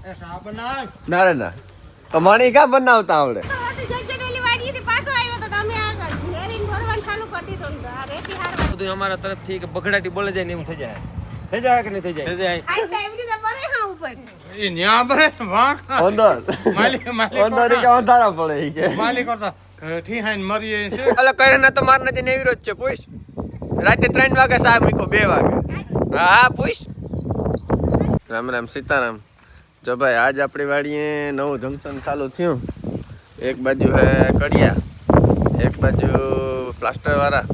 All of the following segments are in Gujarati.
ના રે ના કમાણી કા બનાવતા આવડે બધું અમારા તરફથી કે બગડાટી બોલે જાય ને એવું થઈ જાય કે નહીં થઈ જાય એ ન્યા બરે વાહ અંદર કે અંધારા પડે કે માલિક કરતા ઠી હાઈન મરીએ છે અલે કરે ના તો માર નથી નેવી રોજ છે પૂછ રાતે 3 વાગે સાહેબ મૂકો 2 વાગે હા પૂછ રામ રામ સીતારામ જો ભાઈ આજ આપણી વાડીએ નવું જંકશન ચાલુ થયું એક બાજુ હે કડિયા એક બાજુ પ્લાસ્ટર વાળા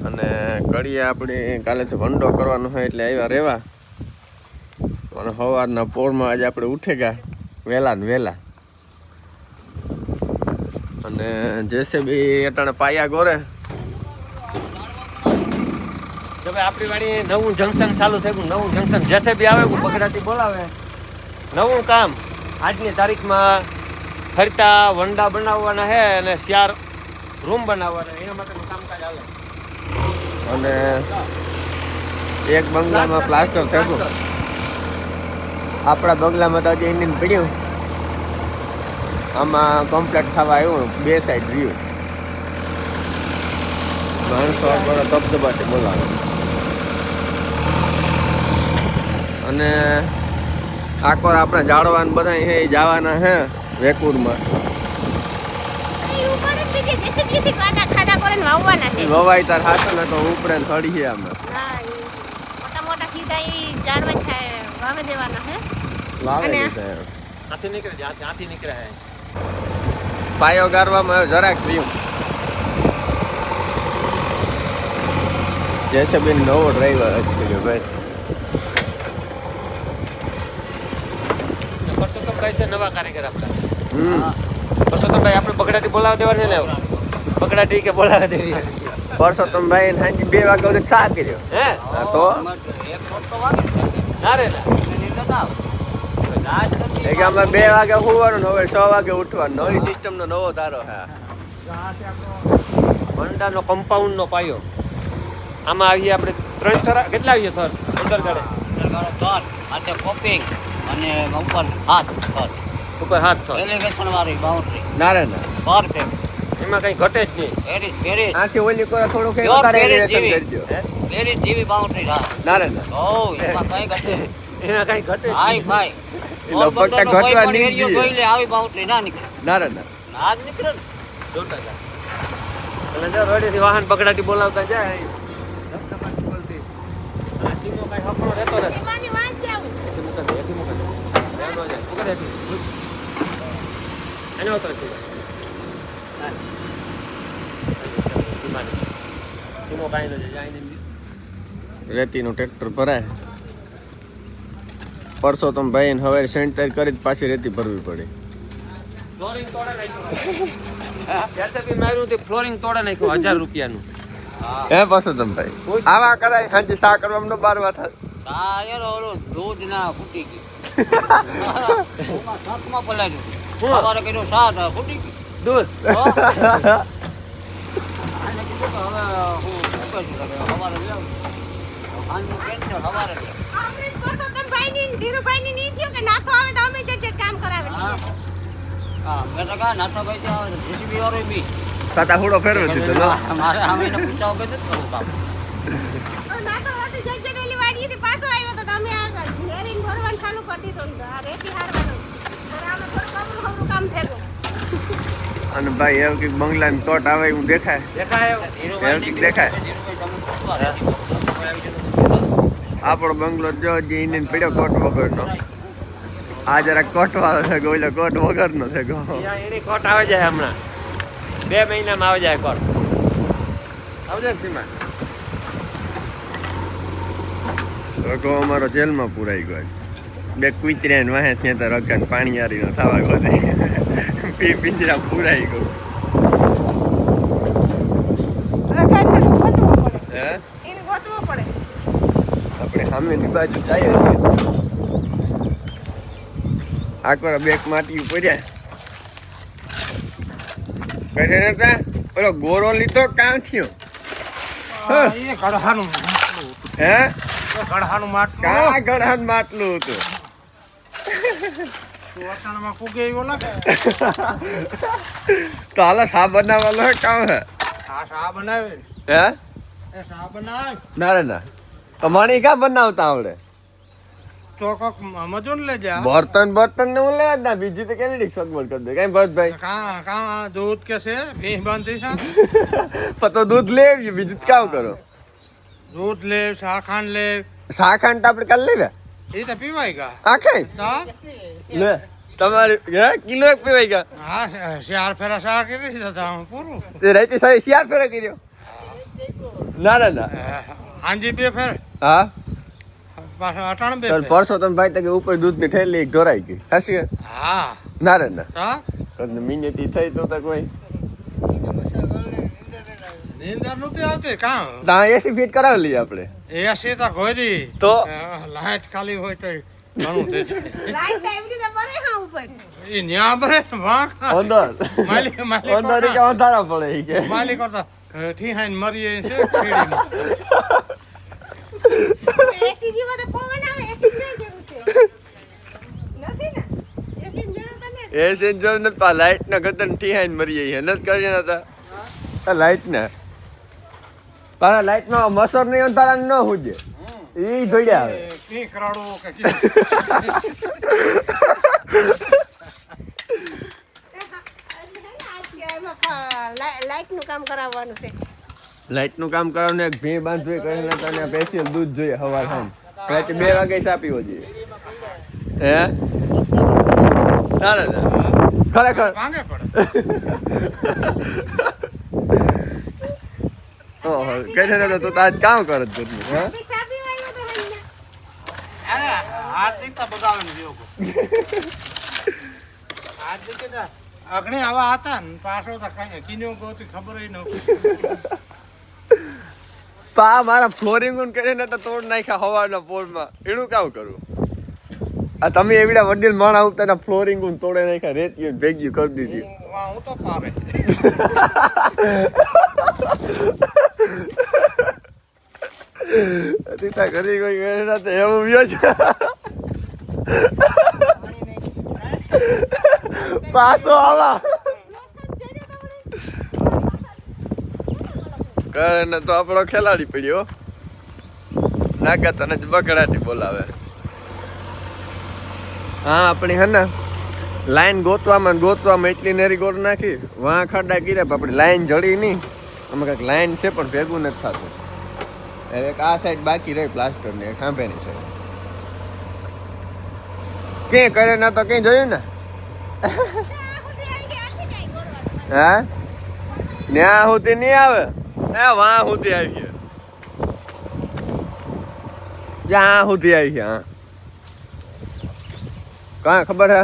અને કડિયા આપણે કાલે તો વંડો કરવાનો હોય એટલે આવ્યા રહેવા અને સવારના પોરમાં આજે આપણે ઉઠે ગયા વહેલા ને વહેલા અને જેસીબી અટાણે પાયા ગોરે તો ભાઈ આપણી વાડી નવું જંકશન ચાલુ થઈ ગયું નવું જંકશન જેસીબી આવે બગડાટી બોલાવે નવું કામ આજની તારીખમાં ફરતા વંડા બનાવવાના છે અને 4 રૂમ બનાવવાના એના માટેનું કામકાજ હાલે અને એક બંગલામાં પ્લાસ્ટર થયું આપણા બંગલામાં તો હજી ઇન્ડિયન પડ્યું આમાં કમ્પ્લીટ થવા આવ્યું 2 સાઈડ વ્યૂ માણસો આપણને ધબધબાટી બોલાવે અને આકોર આપણે જાળવાન બધા હે જવાના હે વેકુરમાં વવાય તાર હાથ ને તો ઉપરે થડી છે આમાં પાયો ગારવામાં જરાક થયું જેસીબી નવો ડ્રાઈવર કર્યો ભાઈ પરસોત્તમભાઈ છે નવા કારીગર આપણા પરસોત્તમભાઈ આપણે બગડાટી બોલાવા દેવા ને બગડાટી કે બોલાવા દેવી પરસોત્તમભાઈ સાંજે 2 વાગે સુધી ચા કર્યો હે તો ના રે એક આમાં 2 વાગે સુવાનું હવે 6 વાગે ઉઠવાનું નવી સિસ્ટમનો નવો ધારો હે મંડાનો કમ્પાઉન્ડનો પાયો આમાં આવીએ આપણે 3 થરા કેટલા આવીએ થર અંદર ગળે થર માથે કોપિંગ અને ઉપર હાથ થર ઉપર હાથ થર એલિવેશન વાળી બાઉન્ડરી ના રે ના પરફેક્ટ એમાં કઈ ઘટે જ નહીં વેરી આથી ઓલી કરો થોડું કઈ વધારે એલિવેશન કરજો વેરી જીવી બાઉન્ડરી ના રે ના ઓ એમાં કઈ ઘટે એમાં કઈ ઘટે હાઈ ફાઈ લપટતા ઘટવા નહીં એરિયો જોઈ લે આવી બાઉન્ડરી ના નીકળે ના રે ના ના જ નીકળે ને 100% એટલે જો રોડેથી વાહન બગડાટી બોલાવતા જાય ધબધબાટી બોલતી આ ટીમો કઈ હપણો રહેતો નથી એમાંની વાત જાવ એથી મુકે એનો જાય મુકે એનો તો છે ટીમો કાઈ ન જાય રેતીનું ટ્રેક્ટર ભરાય પરસો તમે ભાઈ ને હવે સેન્ટર કરી પાછી રેતી ભરવી પડે ફ્લોરિંગ તોડે નાખ્યું જેસીબી માર્યું તે ફ્લોરિંગ તોડે નાખ્યું 1000 રૂપિયાનું હે પરસો તમે ભાઈ આવા કરાય હાજી સા કરવામાં 12 થાય આ યાર ઓલો દૂધ ના ફૂટી ગયું સાતમાં પલાળ્યું સવારે કર્યો 7 ફૂટી ગયું દૂધ આને કીધું કે હવે હું ઉપર સવારે જાવ આનું કેન્સર સવારે તાતા હુડો ફેરવે દીધો ને મારે આમે એને પૂછાવ કે નથી કરું કામ નાતો હતી જજડેલી વાડીથી પાછો આવ્યો તો તમે આ હેરિંગ ભરવાનું ચાલુ કરી દીધું આ રેતી હારવાનું આમે થોડું કમરું કામ થયું અને ભાઈ એવું કે બંગલા ને તોટ આવે એવું દેખાય એવું કે દેખાય આપણો બંગલો જો જે ઇન્ડિયન પડ્યો કોટ વગરનો આ જરા કોટ વાળો છે ઓલો કોટ વગરનો છે ગો એની કોટ આવે જાય હમણાં 2 મહિનામાં આવે જાય કોટ આવજે ને સીમા રગો અમારો જેલમાં પુરાઈ ગયો 2 કુતર્યા ને વાહે ત્યાં તો રગન પાણી આરી નો થવા ગયો પી પિંજરા પુરાઈ ગયો રગન ને ગોતવો પડે હે એને ગોતવો પડે આપણે સામેની બાજુ જઈએ આકોર બેક માટી પડ્યા કહે નતા ઓલો ગોરો લીધો કાં થયો એ ગઢાનું હે ગઢાનું માટલું કા ગઢાન માટલું હતું તું અટાણામાં કૂગે એવો લાગે. તો હાલો શા બનાવવાનો હે કામ હે આ શા બનાવે. હે એ શા બનાવે. ના રે ના તો મને કા બનાવતા આવડે તો કોક મજૂર લઈ જા. બર્તન ને હું લેવા જ ના બીજી તો કેવી રીત સગવડ કરી દે કઈ ભરતભાઈ કાં દૂધ કે છે ભેંસ બાંધી છે. પણ તો દૂધ લે આવ્યું બીજું જ કામ કરો દૂધ લે શાખાંડ લે શાખાંડ તો આપણે કાલે લેવા એ તો પીવાય ગા. આખે તો લે તમારી હે કિલો એક પીવાઈ ગયા હા 4 ફેરા શા કરી દીધા હું પૂરું. તે રાતે સાહેબ શિયાર ફેરે કર્યો ના ના ના હાંજી 2 ફેર હા પાછા અટાણ 2 સર ફેર. પરસો તમે ભાઈ તકે ઉપર દૂધની થેલી એક ઢોરાઈ ગઈ હસી હા ના રે ના તો મિનિટી થઈ તો કોઈ નીંદર નહોતી આવતી કાં ત્યાં એસી ફિટ કરાવી લઈએ આપણે એસી તો ગોરી તો લાઈટ ખાલી હોય તો ઘણું થઈ જાય. લાઈટ તો એવી રીતે બરે હા ઉપર એ ન્યા બરે વાંક અંદર માલિક અંદર કે અંધારા પડે ઈ કે માલિક કરતા ઠીહાઈને મરીએ છે ખેડીમાં. એસી જેવો તો પવન આવે એસી ને જરૂર છે નથી ને એસી ની જરૂર તો નથી. એસી જો ન પા લાઈટ ના ગતન ઠીહાઈને મરી જઈએ નત કરી નતા આ લાઈટ ના પાછા લાઈટ માં મસર નહીં અંધારા ન હુજે ઈ જોડ્યા આવે કી કરાડો કે કી લાઈટ નું કામ કરાવવાનું છે. લાઈટ નું કામ કરવાનું એક ભી બાંધવી કરીને તને સ્પેશિયલ દૂધ જોઈએ હવાર સાંજ રાતે 2 વાગે ચા પીવો જોઈએ હે ના ના ના ખરેખર ભાંગે પડે. ઓહો કહે છે ને તો તું તો આજ કામ કર જ દૂધનું હે સાબી વાયો તો હઈ અરે હાર્દિક તો બગાવે ને જેવો હાર્દિક તો અગણે આવા હતા ને પાછો તો કઈ કિન્યો ગોતી ખબર ય નહોતી. પા મારા ફ્લોરિંગ ઉન કરીને તો તોડ નાખ્યા હવારના પોરમાં એનું કામ કરું આ તમે એવડા વડીલ માણા ઉતારના ફ્લોરિંગ ઉન તોડે નાખ્યા રેતી ભેગી કરી દીધી હું તો પારે તીતા કરી કોઈ કરે તો એવું વ્યો છે પાછો આવા કરે ને તો આપણો ખેલાડી પડ્યો નાગા તને જ બકડાટી બોલાવે હા આપણી હે ને લાઈન ગોતવામાં એટલી નેરી ગોળ નાખી વાં ખાડા ગીરે આપણી લાઈન જડી નહીં અમે કંઈક લાઈન છે પણ ભેગું નથી થતું હવે એક આ સાઈડ બાકી રહી પ્લાસ્ટર ને ખાંભેની સાઈડ ક્યાં કરે ના તો ક્યાંય જોયું ને હા ન્યા સુધી નહીં આવે એ વાં સુધી આવી ગયા જ્યાં સુધી આવી ગયા હા કાં ખબર હે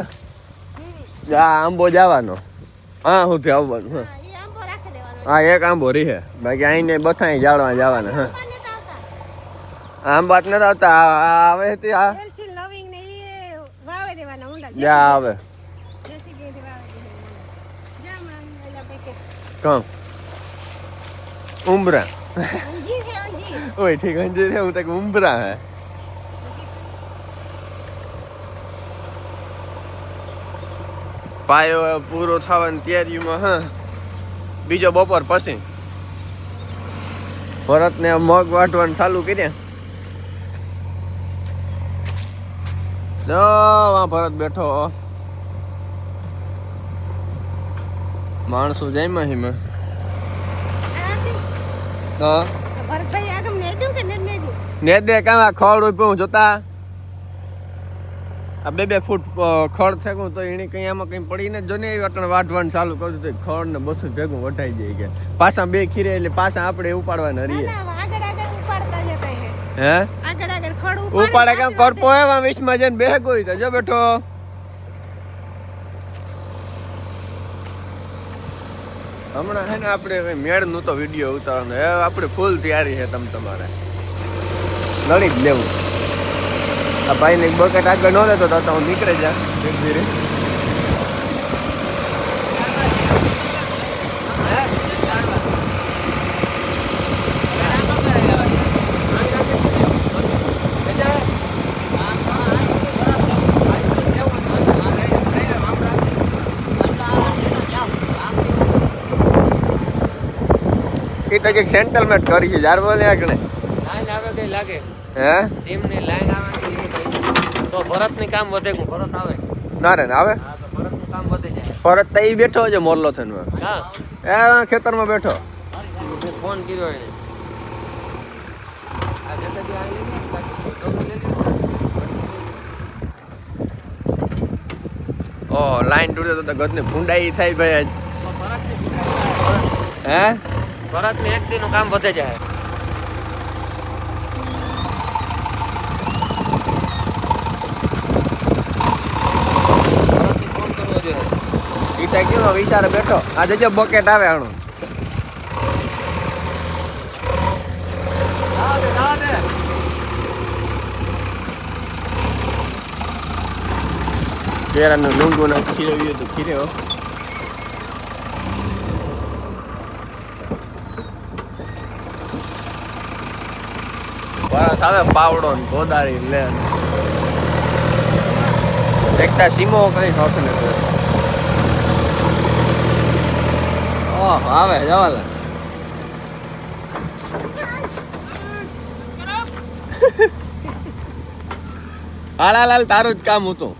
જા આંબો જવાનો હા સુધી આવવાનું હા એ આંબો રાખી દેવાનો. હા એક આંબો રહી હે બાકી અહીં ને બથાઈ જાળવા જવાના હા આંબાને તો આવતા. આંબા જ નથી આવતા આવે હતી આ એલસી લવિંગ ને એ વાવે દેવાના ઊંડા. જ્યાં આવે JCB થી વાવે દેવાના. જામણ એલા પેકેટ. કમ ઉમરા અંજીર છે અંજીર. ઓય ઠીક અંજીર છે હું તક ઉમરા હે પાયો પૂરો થવાની તૈયારીમાં હા બીજો બપોર પછી ભરતને મગ વાટવાનું ચાલુ કર્યા જો વા ભરત બેઠો માણસો જઈમાં હિમાં હા ભરતભાઈ આગમ ને દઉં કે ને દઉં. ને દે કામ ખડ ઉભું જોતા આ 2 ફૂટ ખડ ફેંકું તો એની કઈ આમાં કઈ પડીને જો ને અટણ વાઢવાનું ચાલુ કર્યું તો ખડ ને બધું ભેગું વઢાઈ જાય કે પાછા 2 ખીરે એટલે પાછા આપણે ઉપાડવાના રહીએ ના આગળ આગળ ઉપાડતા જતા હે. હે આગળ આગળ ખડ ઉપાડે કેમ કરપો એવા વિશમાં જઈને બે ગોઈ તો જો બેઠો હમણાં હે ને આપણે મેળ નું તો વિડીયો ઉતારવાનો હવે આપણે ફૂલ તૈયારી છે તમારે લડી જ લેવું આ ભાઈ ને બકેટ આગળ ન લેતો તો હું નીકળી જા ધીરે ધીરે તો કંઈક સેટલમેન્ટ કરી છે યાર બોલે આગળ લાઈન આવે કઈ લાગે હે ટીમની લાઈન આવે તો ભરતની કામ વધે ભરત આવે ના રે આવે હા તો ભરતનું કામ વધી જાય પરત તો ઈ બેઠો છે મોરલો થઈને હા એ ખેતરમાં બેઠો મેં ફોન કર્યો એને આ જતા બી આવી લઈ ઓહો લાઈન તૂટે તો ગદને ભૂંડાઈ થાય ભાઈ આજ હે ભરતની એક દીનું કામ વધે જાય ભરતની ફોન કરવો જોઈએ ઈ તો કેવો વિચારે બેઠો આજે જો બકેટ આવે આણું કેરાનું લુંગું ના ખીરવ્યું હતું ખીર્યો બસ આવે પાવડો ને ગોદારી લે એકતા સીમો કઈ શોખ ને ઓહ આવે જવાલા હાલ હાલ હાલ તારું જ કામ હતું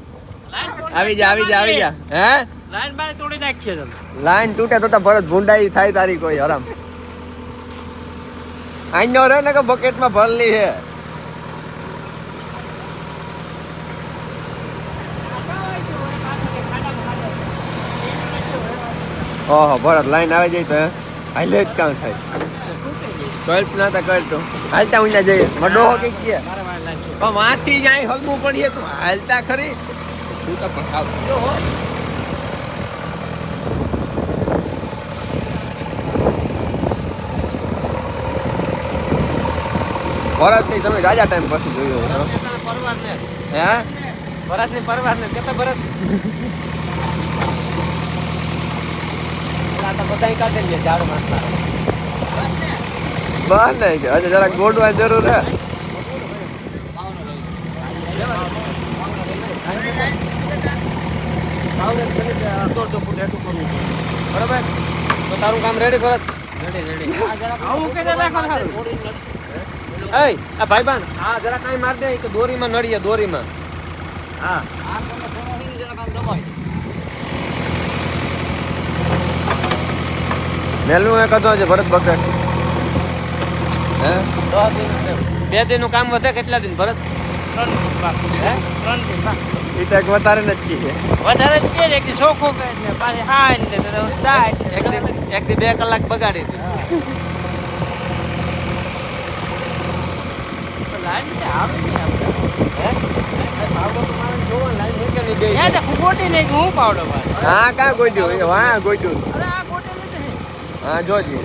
આવી જા આવી જા આવી જા હે લાઈન બાર તોડી નાખીએ તમે લાઈન તૂટે તો ભરત ભૂંડાઈ થાય તારી કોઈ હરામ આઈનો રે ને કે બકેટમાં ભરલી છે ઓહો ભરત લાઈન આવી જાય તો હાલે જ કામ થાય કલ્પ ના તા કરતો હાલતા ઉના જઈએ મડો હો કે કે પણ માથી જાય હલવું પડીએ તો હાલતા ખરી તું તો પખાવ હો ભરત ની તમે રાજા ટાઈમ પછી જોયો પરવાર ને હે ભરત ની પરવાર ને કેતા ભરત આ તો બધાય કાઢે લે ઝાડ મારતા બહાર નહીં કે હજુ જરાક ગોડવા જરૂર હે બરાબર તો તારું કામ રેડી ભરત રેડી આવું કે આ ભાઈબાન આ જરા કાઈ માર દે કે દોરીમાં નડીએ દોરીમાં હા આ તમને ફોનથી જરા કામ દબાય મેલું એક હતો છે ભરત બકેટ હે 2 દિનનું કામ વધે કેટલા દિન ભરત 3 દિન ઈ તો એક વધારે નથી છે વધારે જ કે એક સોખો કે ને પાછી હાઈ ને તો જાય એક દી 2 કલાક બગાડી દીધી લાઈન તે આવે ને હે પાવડો તમારે જોવો લાઈન હે કે નહીં બે એ તો ગોટી નહીં હું પાવડો ભાઈ હા કા ગોટ્યું વાહ ગોટ્યું અરે આ ગોટી નથી હા જોજી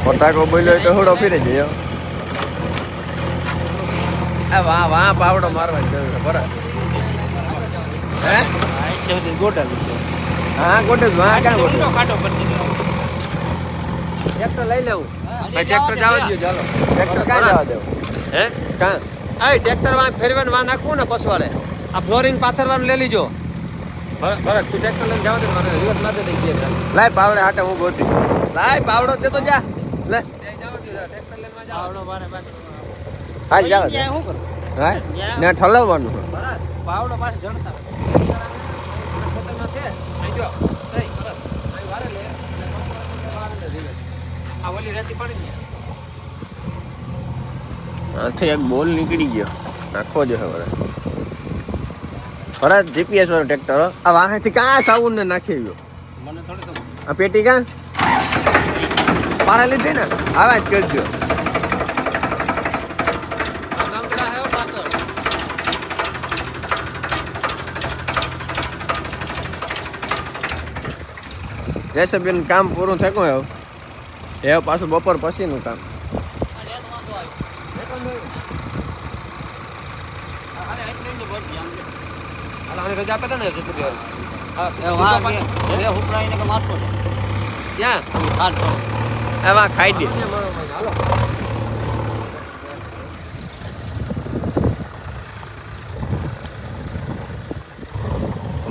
ફટાકો બોલ્યો તો હોડો ફીરે જયો આ વાહ વાહ પાવડો મારવાની જરૂર છે બરાબર હે ગોટલ હા ગોટે વાહ કા ગોટે કાટો કરી દીધો ટ્રેક્ટર લઈ લેવું ભાઈ ટ્રેક્ટર જવા દો ચાલો ટ્રેક્ટર કાં જવા દેવું હે કાં આ ટ્રેક્ટર વાં ફેરવાને વાં નાખવું ને પસવાડે આ ફ્લોરિંગ પાથરવાનું લઈ લીજો ભરત તું ટ્રેક્ટર લઈને જવા દે મારે રિવર્સ ના દે દે લાય પાવડે હાટે હું ગોટી લાય પાવડો દે તો જા લે ટ્રેક્ટર લઈને જાવ આવડો મારે હાલ જાવ દે શું કરું હા ને ઠલવવાનું ભરત પાવડો પાસે જણતા ખેતરમાં છે અહીં જો નહીં ભરત અહીં વારે લે આ ઓલી રેતી પડી ને આથી એક બોલ નીકળી ગયો નાખો જો હવે ભરત જીપીએસ વાળો ટ્રેક્ટર આ વાહેથી કાં સાઉન્ડ ને નાખી ગયો મને થોડી તો આ પેટી કાં પાડા લીધી ને આવા જ કરજો જેસબીન કામ પૂરું થયું હવે એ પાછું બપોર પછીનું કામ રજા આપે ને જેસબી એમાં ખાઈ દે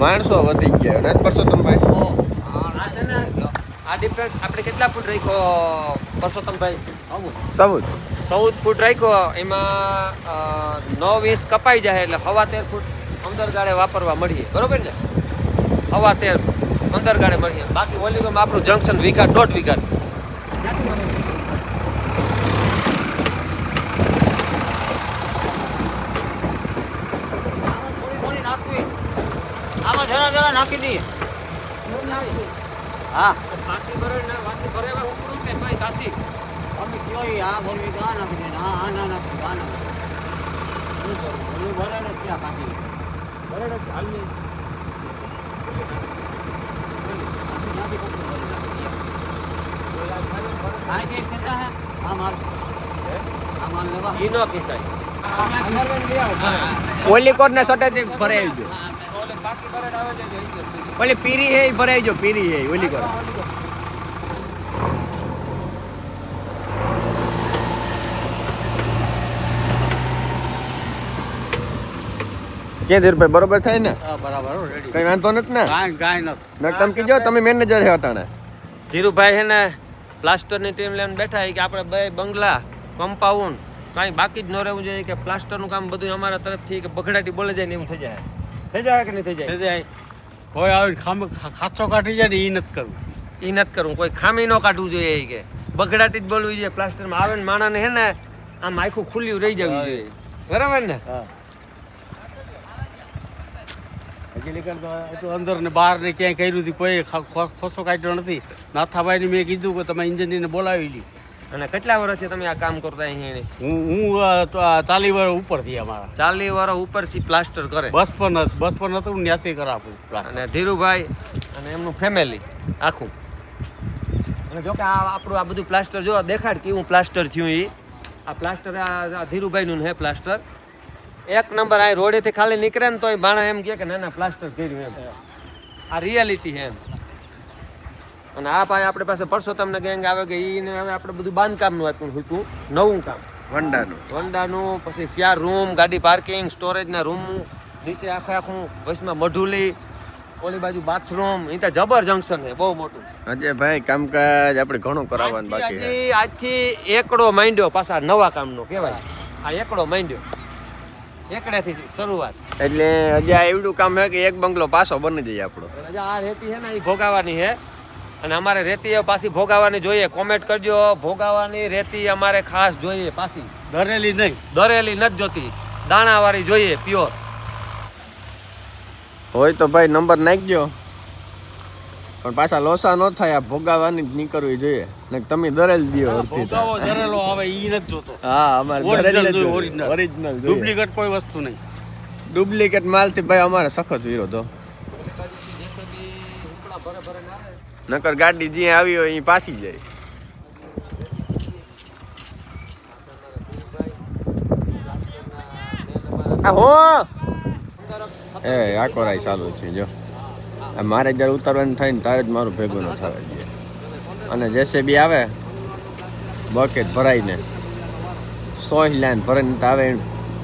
માણસો વધી ગયા ને પરસોત્તમભાઈ? આ છે ને આ ડિફરન્ટ આપણે કેટલા ફૂટ રાખ્યો પરસોત્તમભાઈ? 14 ફૂટ રાખ્યો. એમાં 9 ઇંચ કપાઈ જાય એટલે 13.5 ફૂટ અંદર ગાળે વાપરવા મળીએ, બરોબર ને? 13.5 અંદર ગાળે મળીએ. બાકી ઓલીમાં આપણું જંકશન વીઘા 1.5 વીઘા. આમાં જરા નાખી દઈએ. હા બાકી ભરે વાંચી ભરેવા ઉપરું કે ભાઈ કાશી અમે કયો આ બોલવી તો આ નાખી દે. હા ના નાખી આ નાખી શું કરું બોલવી ભરે ને ક્યાં કાઢી ભરે ને હાલની ઓલી કોટ ને સટે ભરાઈ ગયો. ઓલી પીરી હે ભરાઈ ગયો. પીરી હે ઓલી કોટ. કે ધીરભાઈ બરોબર થાય ને? બરાબર રેડી. કઈ વાંધો નથી ને? કાંઈ નથી. તમે કીજો તમે મેનેજર હે અટાણે. ધીરુભાઈ હે ને પ્લાસ્ટરની ટીમ લઈને બેઠા કે આપણે બે બંગલા કમ્પાઉન્ડ કાંઈ બાકી જ ન રહેવું જોઈએ કે પ્લાસ્ટરનું કામ બધું અમારા તરફથી કે બગડાટી બોલે જાય ને એવું થઈ જાય. થઈ જાય કે નહીં થઈ જાય? કોઈ આવી ખાચો કાઢી જાય ને એ નથી કરવું. એ નથી કરવું. કોઈ ખામી ન કાઢવું જોઈએ એ કે બગડાટી જ બોલવી જોઈએ. પ્લાસ્ટરમાં આવે ને માણસને હે ને આમ આખું ખુલ્લું રહી જવું જોઈએ, બરાબર ને? હજી અંદર ને બહાર ને ક્યાંય કર્યું હતું કોઈ ખોસો કાઢ્યો નથી. નાથાભાઈને મેં કીધું કે તમે ઇન્જિનિયરને બોલાવી લી. અને કેટલા વર્ષથી તમે આ કામ કરતા અહીંયા? હું 40 વર્ષ ઉપરથી અમારા 40 વર્ષ ઉપરથી પ્લાસ્ટર કરે. બસ પણ હતું ત્યાંથી કરાવું. અને ધીરુભાઈ અને એમનું ફેમિલી આખું. અને જો કે આ આપણું આ બધું પ્લાસ્ટર જો દેખાડ કેવું પ્લાસ્ટર થયું. એ આ પ્લાસ્ટર આ ધીરુભાઈનું હે પ્લાસ્ટર. એક નંબર આ રોડેથી ખાલી નીકળે ને તો એ બાણા એમ કહે કે ના ના પ્લાસ્ટર કર્યું એમ. આ રિયાલિટી છે એમ. અને આ ભાઈ આપણી પાસે પરસોત્તમને ગેંગ આવે કે એને હવે આપણે બધું બાંધકામનું આપ્યું હતું, નવું કામ વંડાનું. પછી 4 રૂમ, ગાડી પાર્કિંગ, સ્ટોરેજના રૂમ, નીચે આખું વચમાં મઢુલી, ઓલી બાજુ બાથરૂમ. એ તો જબર જંકશન છે, બહુ મોટું. અજયભાઈ કામકાજ આપણે ઘણું કરાવવાનું બાકી છે. આજથી એકડો માંડ્યો પાછા નવા કામનો કહેવાય. આ એકડો માંડ્યો, એકડેથી શરૂઆત. એટલે હજી આ એવડું કામ છે કે એક બંગલો પાછો બની જાય આપણો. આ રેતી છે ને એ ભોગાવાની છે. અને અમારે રેતી પાછી ભોગાવાની જોઈએ. કોમેન્ટ કરજો, ભોગાવાની રેતી અમારે ખાસ જોઈએ. પાછી દરેલી નહીં, દરેલી નથી જોતી, દાણાવાળી જોઈએ, પ્યોર હોય તો ભાઈ નંબર નાખજો. પણ પાછા લોસા ન થાય. આ ભોગાવાની જ નીકળવી જોઈએ ને તમે દરેલ દયો. ભોગાવો દરેલો આવે ઈ નથી જોતો. હા અમારે ઓરિજિનલ ઓરિજિનલ ડુપ્લિકેટ કોઈ વસ્તુ નહીં. ડુપ્લિકેટ માલથી ભાઈ અમારે સખત વિરોધ. નકર ગાડી જ્યાં આવી હોય એ પાછી જાય. એ આકોરાઈ ચાલુ છે જો. મારે જ્યારે ઉતારવાનું થાય ને ત્યારે જ મારું ભેગું ન થવા જોઈએ. અને જેસીબી આવે બકેટ ભરાઈને 100 લાઈન ભરાઈને આવે.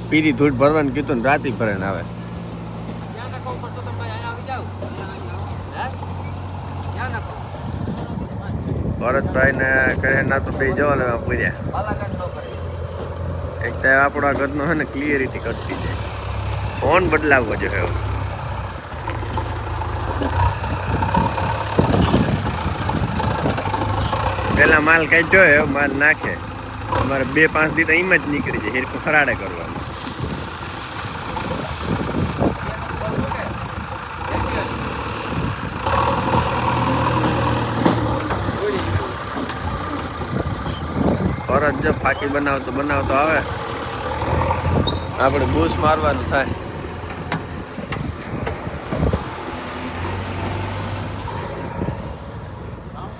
પીરી ધૂળ ભરવાનું કીધું ને રાતી ભરાઈને આવે. ભરતભાઈ ને કરે ના તો બે જવાના પૂર્યા. એક તો આપણા ઘરનો છે ને ક્લિયરિટી કરતી છે. ફોન બદલાવવો જોઈએ. પેલા માલ કઈ જોયો માલ નાખે. અમારે 2-5 દી તો એમ જ નીકળી જાય. હિરકું ફરાડે કરવાનું. ફરજ જો ફાંકી બનાવતો આવે આપણે બૂસ મારવાનું થાય.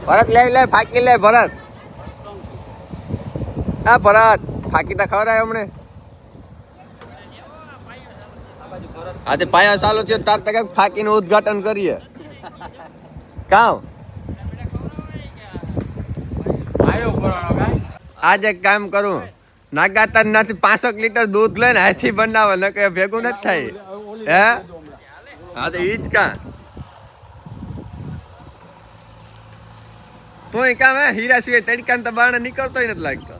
ભરત લે ફાંકી લે. ભરત આ ભરત ફાંકી તો ખવડાય હમણે. આજે પાયા ચાલુ છે તાર તક ફાંકીનું ઉદ્ઘાટન કરીએ. કામ આજે એક કામ કરું. નાગાતા નથી 500 લીટર દૂધ લઈને હાથી બનાવે ને કે ભેગું નથી થાય. હે હા તો ઈ જ કાં તોય કામ હે હીરા સિવાય તડકા તો બાણે નીકળતોય નથી લાગતો.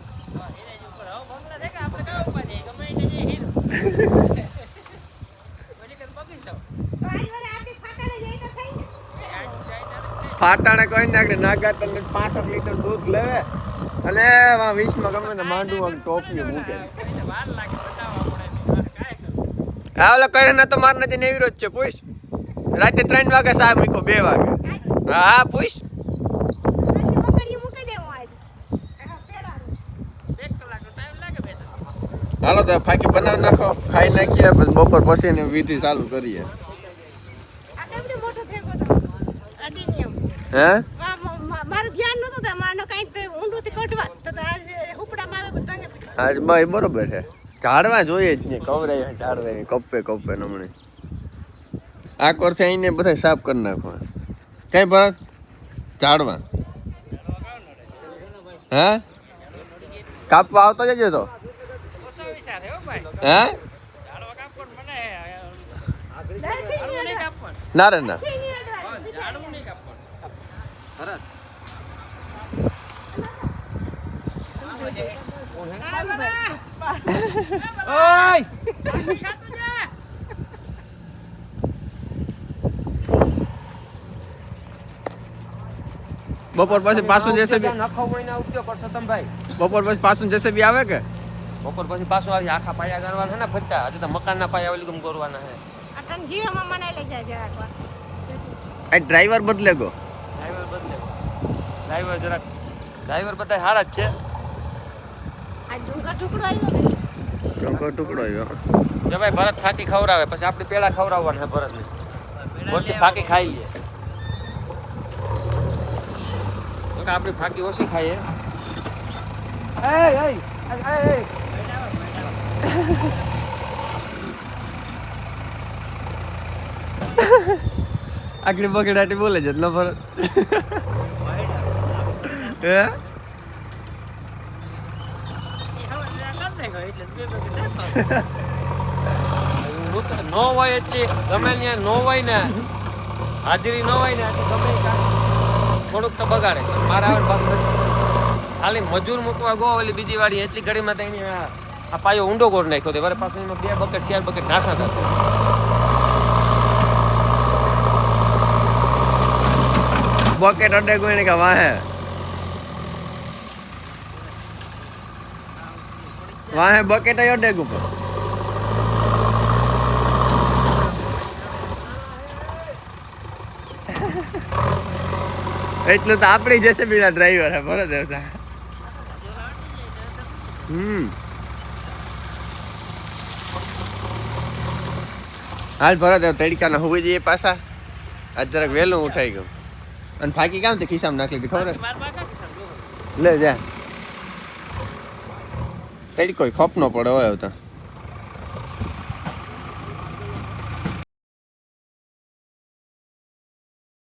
ફાટાણે કોઈ નાખે નાગા તમને 65 લીટર દૂધ લેવે અને 20 માં ગમે ને માંડવું આમ ટોપીઓ મૂકે. હા ઓલા કરે ને તો માર નથી એવી રોજ છે પૂછ. રાતે 3 વાગે સાહેબ મૂકો 2 વાગે. હા પૂછ. હાલો તો ફાકી બનાવી નાખો ખાઈ નાખીએ પછી બપોર પછી ની વિધિ ચાલુ કરીએ. હે મારું ધ્યાન નતું તો માનો કઈ ઊંડું થી કટવા તો આજે હુપડામાં આવે બધું ભાંગે પડ્યું. આજ ભાઈ બરોબર છે ઝાડવા જોઈએ જ નહીં કવરાય ઝાડવા કપ્પે કપ્પે નમણે આ કોરથી અહીંને બધા સાફ કરી નાખવા કઈ ભરત ઝાડવા હે કાપવા આવતો જજો તો હે ના રે ના બપોર પછી પાછું જેસીબી નખો મહિના ઉપયોગ કરશો તમે ભાઈ. બપોર પછી પાછું જેસીબી આવે કે બપોર પછી પાછું આવી આખા પાયા કરવાના ને ફરતા હજુ તો મકાનના પાયા ઓલી ગમ કરવાના છે. અટન જીવામાં મનાઈ લઈ જાય જરાક વાર. આ ડ્રાઈવર બદલે ગો ડ્રાઈવર બદલે ડ્રાઈવર બધા સારા જ છે. આ ડુંગર ટુકડો આવ્યો કે ટુકડો આવ્યો જો ભાઈ ભરત ફાકી ખવડાવે પછી આપણે પેલા ખવડાવવાના છે ભરતને મોટી ફાકી ખાઈ લઈએ તો કે આપણી ફાકી ઓછી ખાઈએ. આકડી બગડાટી બોલે છે ન ભરત હે ન હોય એટલી ગમે ત્યાં ન હોય ને હાજરી ન હોય ને એટલે ગમે થોડુંક તો બગાડે મારા આવે ભાગ ખાલી મજૂર મૂકવા ગો ઓલી બીજી વાળી એટલી ઘડીમાં તો એની આ પાયો ઊંડો ગોળ નાખ્યો તે વરે પાછું એમાં 2 બકેટ 4 બકેટ નાખા હતા. બકેટ અડે કોઈ કે વાહે વાહે બકેટ અડે ગુ પર એટલું તો આપણી જેસીબી ના ડ્રાઈવર હે બરોબર હતા. હાલ ભરત તડકાના હોવી જઈએ પાછા આજ જરાક વહેલું ઉઠાઈ ગયું અને ફાકી કામ તે ખિસ્સામાં નાખી લીધી ખબર લે જા તડકો ખપ ન પડે હોય તો